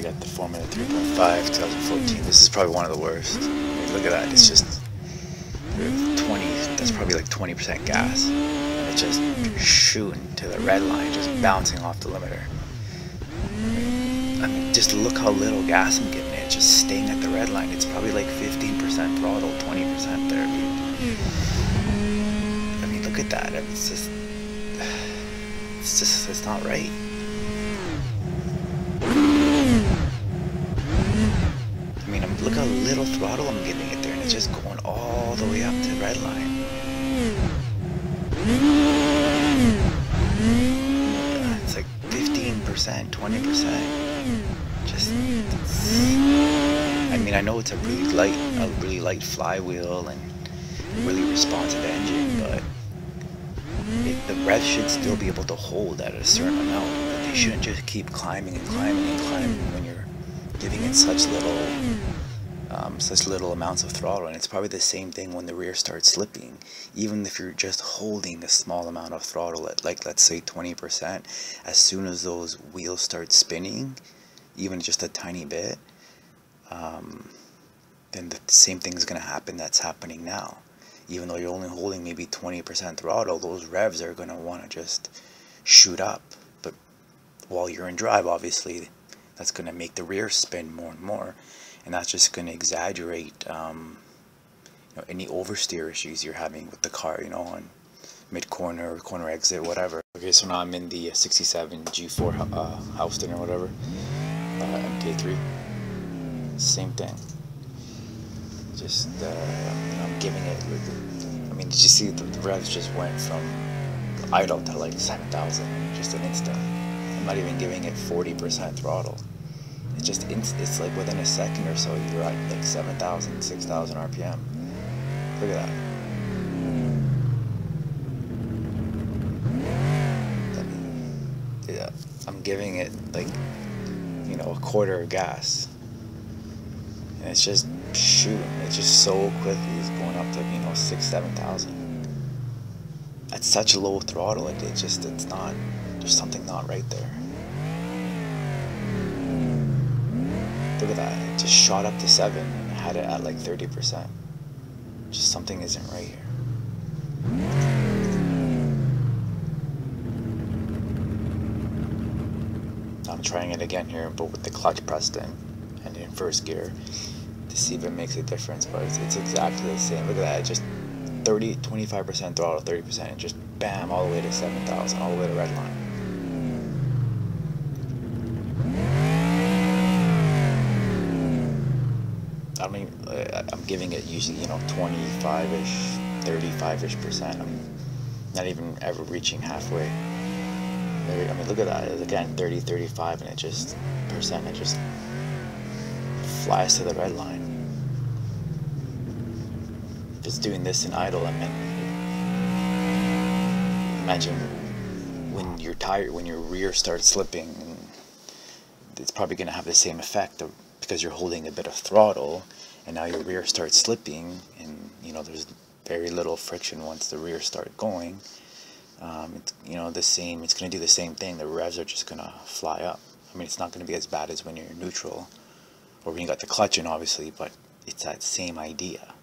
got the Formula 3.5 2014. This is probably one of the worst. I mean, look at that. It's just 20. That's probably like 20% gas, and it's just shooting to the red line, just bouncing off the limiter. I mean, just look how little gas I'm giving it. Just staying at the red line. It's probably like 15% throttle, 20% there, dude. I mean, look at that. It's not right. I mean, look how little throttle I'm giving it there, and it's just going all the way up to the red line. It's like 15%, 20%. Just, I mean, I know it's a really light flywheel and really responsive engine, but the rev should still be able to hold at a certain amount. But they shouldn't just keep climbing and climbing and climbing when you're giving it such little amounts of throttle. And it's probably the same thing when the rear starts slipping. Even if you're just holding a small amount of throttle at, like, let's say 20%, as soon as those wheels start spinning, even just a tiny bit, then the same thing is going to happen that's happening now. Even though you're only holding maybe 20% throttle, those revs are going to want to just shoot up. But while you're in drive, obviously, that's going to make the rear spin more and more, and that's just going to exaggerate any oversteer issues you're having with the car, on mid-corner, corner exit, whatever. Okay, so now I'm in the 67 G4 Houston or whatever, MK3. Same thing. Just I'm giving it. I mean, did you see the revs just went from idle to like 7,000 in just an instant? I'm not even giving it 40% throttle. It's just it's like within a second or so you're at like 7,000, 6,000 RPM. Look at that. I mean, yeah, I'm giving it like a quarter of gas, and it's just shooting. It's just so quickly. It's going up to 6,000-7,000 at such low throttle. It's not. There's something not right there. Look at that. It just shot up to 7 and had it at like 30%. Just something isn't right here. I'm trying it again here, but with the clutch pressed in and in first gear, to see if it makes a difference. But it's exactly the same. Look at that. Just 25% throttle, 30%, and just bam, all the way to 7,000, all the way to red line. I mean, I'm giving it usually 25-ish, 35-ish%. I'm not even ever reaching halfway. I mean, look at that. Again, 30, 35, and it just flies to the red line. If it's doing this in idle, I mean, imagine when you're tired, when your rear starts slipping, it's probably going to have the same effect because you're holding a bit of throttle, and now your rear starts slipping, and there's very little friction once the rear starts going. It's it's going to do the same thing. The revs are just going to fly up. I mean, it's not going to be as bad as when you're neutral or when you got the clutch in, obviously, but it's that same idea.